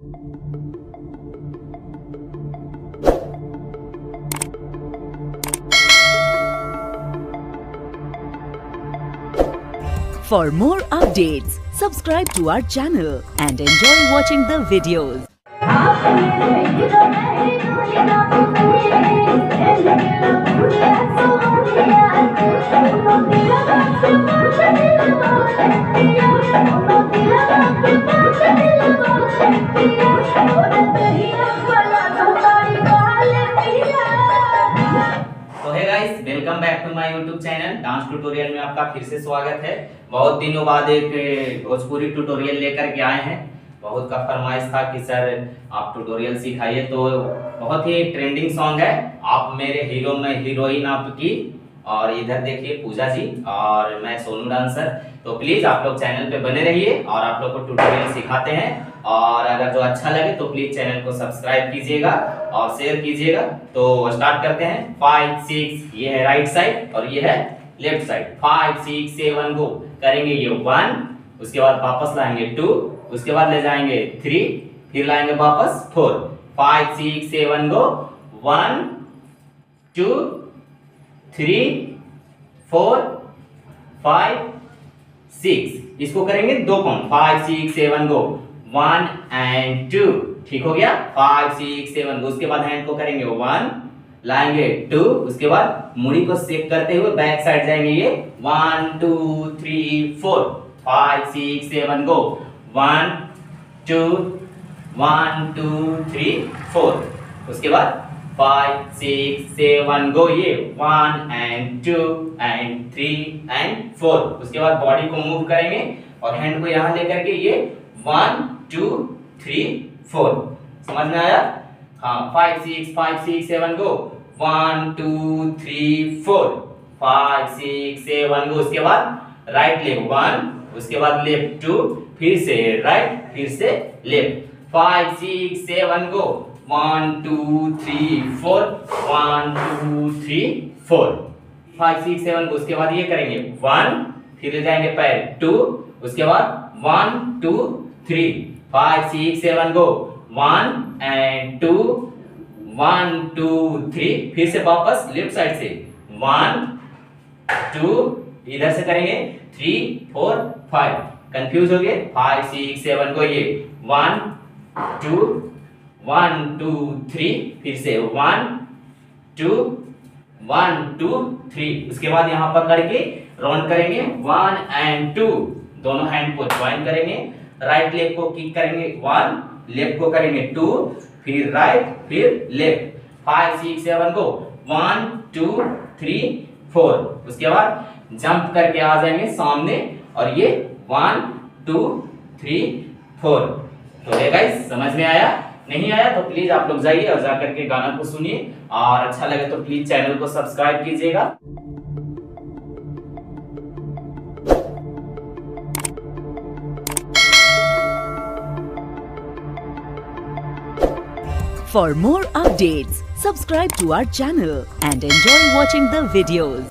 For more updates, subscribe to our channel and enjoy watching the videos. तो hey guys, welcome back to my YouTube channel. Dance tutorial में आपका फिर से स्वागत है। बहुत दिनों बाद एक भोजपुरी ट्यूटोरियल लेकर के आए हैं। बहुत का फरमाइश था कि सर आप ट्यूटोरियल सिखाइए, तो बहुत ही ट्रेंडिंग सॉन्ग है आप मेरे हीरो में हीरोइन आपकी। और इधर देखिए पूजा जी और मैं सोनू डांसर। तो प्लीज आप लोग चैनल पे बने रहिए और आप लोग को ट्यूटोरियल सिखाते हैं। और अगर जो अच्छा लगे तो प्लीज चैनल को सब्सक्राइब कीजिएगा और शेयर कीजिएगा। तो स्टार्ट करते हैं। 5 6, ये है राइट साइड और ये है लेफ्ट साइड। 5 6 7 गो करेंगे। ये 1, उसके बाद वापस लाएंगे 2, उसके बाद ले जाएंगे 3, फिर लाएंगे वापस 4। 5 6 7 गो। 1 2 3 4 5 6। इसको करेंगे 2 काउंट। 5 6 7 गो। 1 and 2। ठीक हो गया। 5 6 7 गो। उसके बाद हैंड को करेंगे 1, लाएंगे 2, उसके बाद मुड़ी को शेक करते हुए बैक साइड जाएंगे। ये 1 2 3 4। 5 6 7 गो। 1 2 1 2 3 4। उसके बाद 5 6 7 गो। ये 1 and 2 and 3 and 4। उसके बाद बॉडी को मूव करेंगे और हैंड को यहां लेकर के ये 1 2 3 4। समझ में आया? हाँ। 5 6 7 गो। 1 2 3 4। 5 6 7 गो। उसके बाद राइट लेग 1, उसके बाद लेफ्ट 2, फिर से राइट, फिर से लेफ्ट। 5 6 7 गो। 1 2 3 4। 1 2 3 4। 5 6 7 गो। उसके बाद ये करेंगे 1, फिर ले जाएंगे पैर 2, उसके बाद 1 2 3। 5 6 7 गो। 1 and 2 1 2 3। फिर से वापस लेफ्ट साइड से 1 2, इधर से करेंगे 3 4 5। कंफ्यूज हो गए? 5 6 7 को। ये 1 2 1 2 3, फिर से 1 2 1 2 3। उसके बाद यहां पर करके राउंड करेंगे 1 and 2। दोनों हैंड को ज्वाइन करेंगे। राइट लेग को किक करेंगे 1, लेफ्ट को करेंगे 2, फिर राइट, फिर लेफ्ट। 5 6 7 को। 1 2 3 4। उसके बाद जंप करके आ जाएंगे सामने और ये 1 2 3 4। तो है गाइस, समझ में आया? नहीं आया तो प्लीज आप लोग जाइए और जाकर के गाना को सुनिए और अच्छा लगे तो प्लीज चैनल को सब्सक्राइब कीजिएगा। For more updates, subscribe to our channel and enjoy watching the videos.